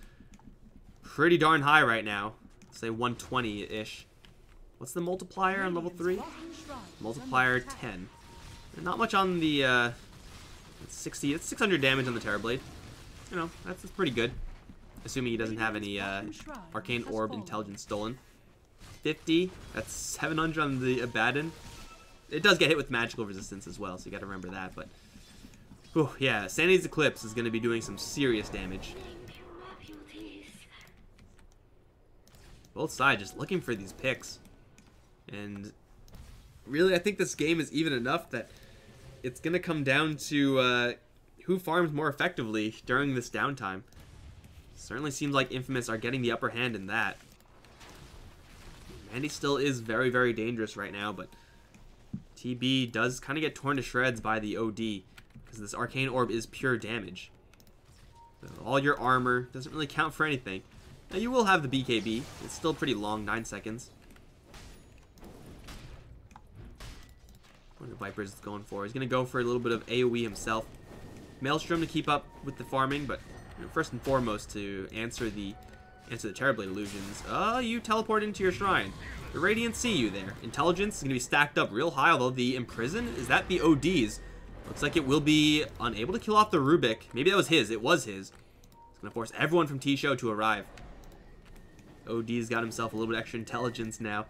pretty darn high right now. Say 120-ish. What's the multiplier on level 3? Multiplier 10. And not much on the 60. It's 600 damage on the Terrorblade. You know, that's pretty good. Assuming he doesn't have any Arcane Orb intelligence stolen. 50. That's 700 on the Abaddon. It does get hit with magical resistance as well, so you got to remember that. But, whew, yeah, Sanity's Eclipse is going to be doing some serious damage. Both sides just looking for these picks. And really, I think this game is even enough that it's going to come down to who farms more effectively during this downtime. Certainly seems like Infamous are getting the upper hand in that. Mandy still is very, very dangerous right now, but TB does kind of get torn to shreds by the OD because this Arcane Orb is pure damage. So all your armor doesn't really count for anything. Now you will have the BKB. It's still pretty long, 9 seconds. What the Viper's going for? He's going to go for a little bit of AoE himself. Maelstrom to keep up with the farming, but you know, first and foremost to answer the Terrorblade illusions. You teleport into your shrine. The Radiant see you there. Intelligence is going to be stacked up real high, although the Imprison, is that the OD's? Looks like it will be unable to kill off the Rubik. Maybe that was his. It was his. It's going to force everyone from T-Show to arrive. OD's got himself a little bit extra intelligence now.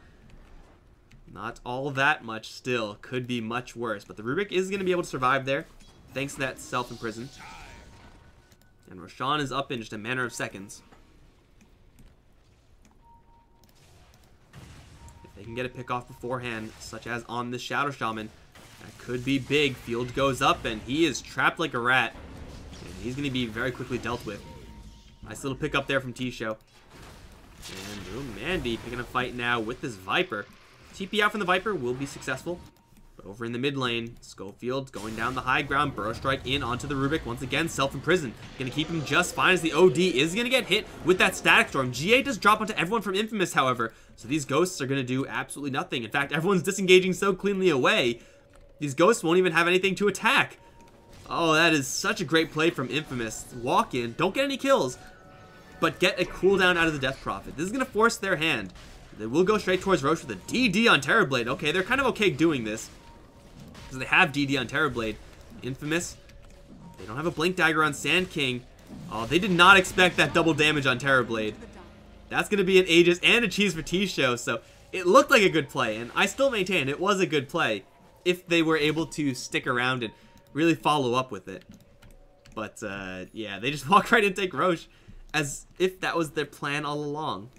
Not all that much still. Could be much worse. But the Rubik is going to be able to survive there, thanks to that self-imprison. And Roshan is up in just a matter of seconds. If they can get a pick off beforehand, such as on this Shadow Shaman, that could be big. Field goes up, and he is trapped like a rat. And he's going to be very quickly dealt with. Nice little pick up there from T-Show. And ooh, Mandy picking a fight now with this Viper. TP out from the Viper will be successful. But over in the mid lane, Schofield going down the high ground. Burrow Strike in onto the Rubik. Once again, self-imprisoned. Going to keep him just fine as the OD is going to get hit with that Static Storm. GA does drop onto everyone from Infamous, however. So these Ghosts are going to do absolutely nothing. In fact, everyone's disengaging so cleanly away. These Ghosts won't even have anything to attack. Oh, that is such a great play from Infamous. Walk in, don't get any kills, but get a cooldown out of the Death Prophet. This is going to force their hand. They will go straight towards Roche with a DD on Terrorblade. Okay, they're kind of okay doing this, because they have DD on Terrorblade. Infamous, they don't have a Blink Dagger on Sand King. Oh, they did not expect that double damage on Terrorblade. That's going to be an Aegis and a cheese for T-Show, so it looked like a good play, and I still maintain it was a good play if they were able to stick around and really follow up with it. But, yeah, they just walk right in and take Roche, as if that was their plan all along.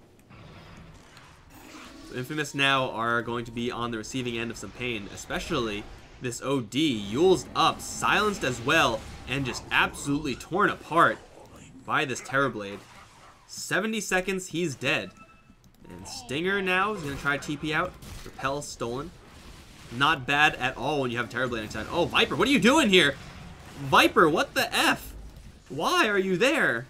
So Infamous now are going to be on the receiving end of some pain, especially this OD. Yule's up, silenced as well, and just absolutely torn apart by this Terrorblade. 70 seconds, he's dead. And Stinger now is going to try to TP out. Repel stolen. Not bad at all when you have Terrorblade inside. Oh, Viper, what are you doing here? Viper, what the F? Why are you there?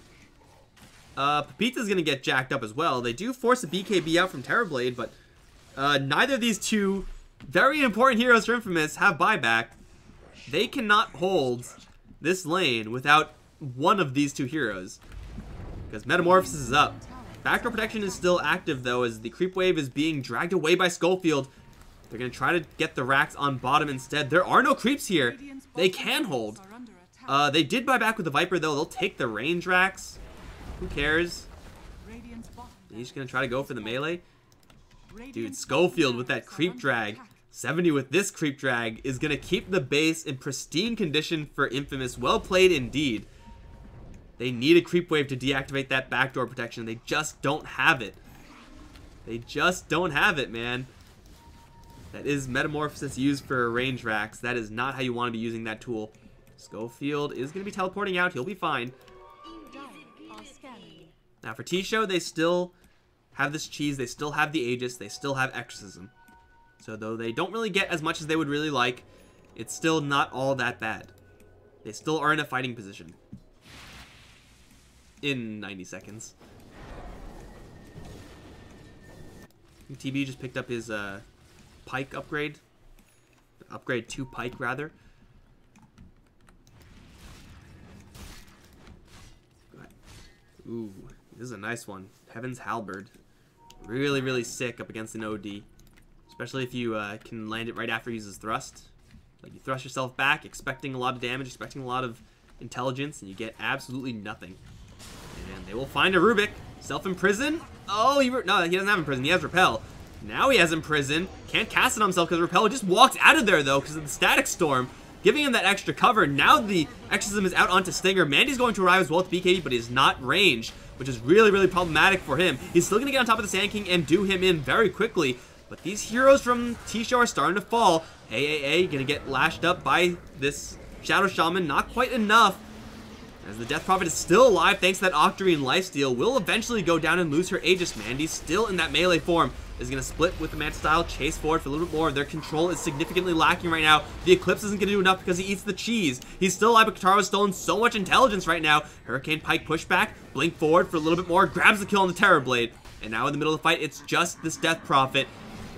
Pepita's going to get jacked up as well. They do force a BKB out from Terrorblade, but neither of these two very important heroes for Infamous have buyback. They cannot hold this lane without one of these two heroes, because Metamorphosis is up. Backdoor protection is still active, though, as the creep wave is being dragged away by Schofield. They're going to try to get the racks on bottom instead. There are no creeps here. They can hold. They did buy back with the Viper, though. They'll take the range racks. Who cares? He's just going to try to go for the melee. Dude, Schofield with that creep drag. 70 with this creep drag is going to keep the base in pristine condition for Infamous. Well played indeed. They need a creep wave to deactivate that backdoor protection. They just don't have it. They just don't have it, man. That is Metamorphosis used for range racks. That is not how you want to be using that tool. Schofield is going to be teleporting out. He'll be fine. Now for T-Show, they still have this cheese. They still have the Aegis. They still have Exorcism. So though they don't really get as much as they would really like, it's still not all that bad. They still are in a fighting position. In 90 seconds. TB just picked up his Pike upgrade. Upgrade to Pike, rather. Ooh, this is a nice one. Heaven's Halberd. Really, really sick up against an OD. Especially if you can land it right after he uses thrust. Like, you thrust yourself back, expecting a lot of damage, expecting a lot of intelligence, and you get absolutely nothing. And they will find a Rubik. Self-imprison. Oh, no, he doesn't have imprison. He has repel. Now he has imprison. Can't cast it on himself because repel just walks out of there, though, because of the static storm. Giving him that extra cover. Now the Exorcism is out onto Stinger. Mandy's going to arrive as well with BKB, but he is not ranged, which is really, really problematic for him. He's still going to get on top of the Sand King and do him in very quickly. But these heroes from T-Show are starting to fall. AAA going to get lashed up by this Shadow Shaman. Not quite enough. As the Death Prophet is still alive thanks to that Octarine lifesteal. Will eventually go down and lose her Aegis. Mandy's still in that melee form. Is going to split with the Manta Style, chase forward for a little bit more. Their control is significantly lacking right now. The Eclipse isn't going to do enough because he eats the cheese. He's still alive, but Katara has stolen so much intelligence right now. Hurricane Pike pushback, blink forward for a little bit more, grabs the kill on the Terrorblade. And now in the middle of the fight, it's just this Death Prophet.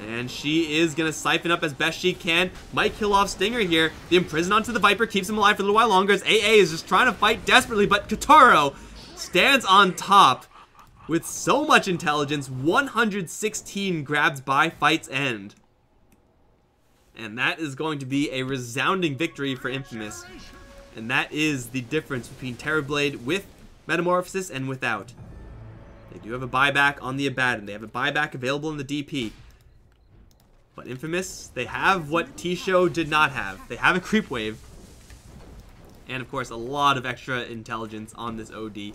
And she is going to siphon up as best she can. Might kill off Stinger here. The Imprison onto the Viper keeps him alive for a little while longer as AA is just trying to fight desperately, but Kataro stands on top. With so much intelligence, 116 grabs by fight's end. And that is going to be a resounding victory for Infamous. And that is the difference between Terrorblade with Metamorphosis and without. They do have a buyback on the Abaddon. They have a buyback available in the DP. But Infamous, they have what T-Show did not have. They have a creep wave. And of course, a lot of extra intelligence on this OD.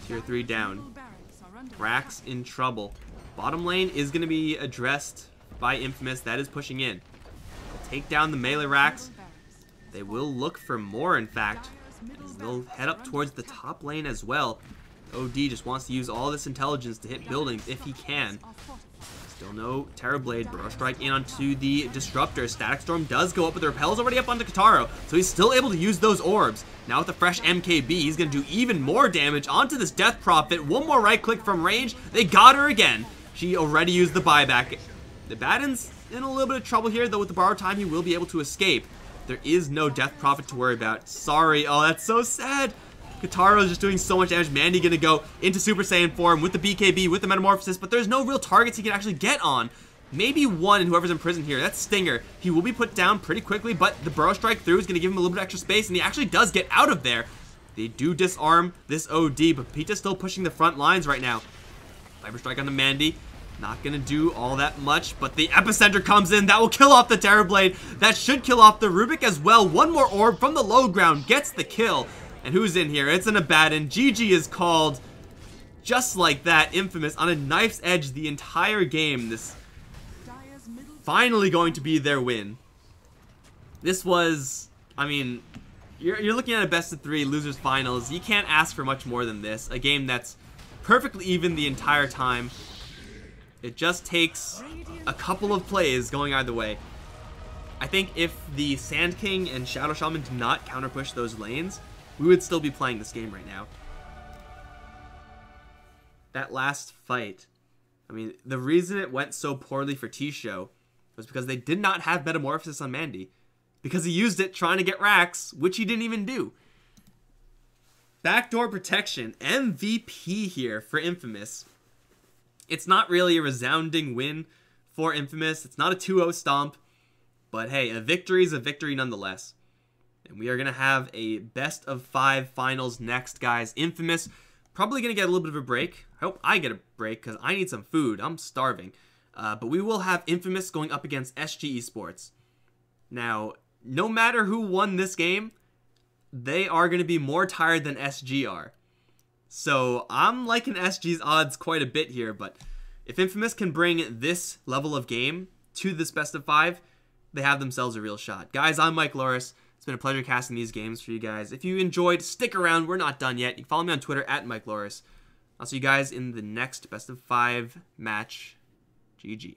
Tier 3 down. Rax in trouble. Bottom lane is going to be addressed by Infamous. That is pushing in. They'll take down the melee Rax. They will look for more, in fact. They'll head up towards the top lane as well. OD just wants to use all this intelligence to hit buildings if he can. Still no Terrorblade. Burrow Strike in onto the Disruptor. Static Storm does go up, but the Repel's already up onto Kataro, so he's still able to use those orbs. Now with the fresh MKB, he's going to do even more damage onto this Death Prophet. One more right click from range. They got her again. She already used the buyback. The Abaddon's in a little bit of trouble here, though with the borrowed time, he will be able to escape. There is no Death Prophet to worry about. Sorry. Oh, that's so sad. Kataro is just doing so much damage. Mandy gonna go into Super Saiyan form with the BKB, with the Metamorphosis, but there's no real targets he can actually get on. Maybe one in whoever's in prison here. That's Stinger. He will be put down pretty quickly, but the Burrow Strike through is gonna give him a little bit extra space, and he actually does get out of there. They do disarm this OD, but Pita's still pushing the front lines right now. Viper Strike on the Mandy. Not gonna do all that much, but the Epicenter comes in. That will kill off the Terrorblade. That should kill off the Rubik as well. One more orb from the low ground gets the kill. And who's in here? It's an Abaddon. GG is called. Just like that, Infamous on a knife's edge the entire game. This finally going to be their win. This was, I mean, you're looking at a best of 3 losers finals. You can't ask for much more than this. A game that's perfectly even the entire time. It just takes a couple of plays going either way. I think if the Sand King and Shadow Shaman do not counter push those lanes, we would still be playing this game right now. that last fight, I mean, the reason it went so poorly for T-Show was because they did not have Metamorphosis on Mandy. Because he used it trying to get racks, which he didn't even do. Backdoor protection, MVP here for Infamous. It's not really a resounding win for Infamous. It's not a 2-0 stomp. But hey, a victory is a victory nonetheless. And we are going to have a best of 5 finals next, guys. Infamous, probably going to get a little bit of a break. I hope I get a break because I need some food. I'm starving. But we will have Infamous going up against SG Esports. Now, no matter who won this game, they are going to be more tired than SG are. So I'm liking SG's odds quite a bit here, but if Infamous can bring this level of game to this best of 5, they have themselves a real shot. Guys, I'm Mike Loris. It's been a pleasure casting these games for you guys. If you enjoyed, stick around. We're not done yet. You can follow me on Twitter at Mike Loris. I'll see you guys in the next best of 5 match. GG.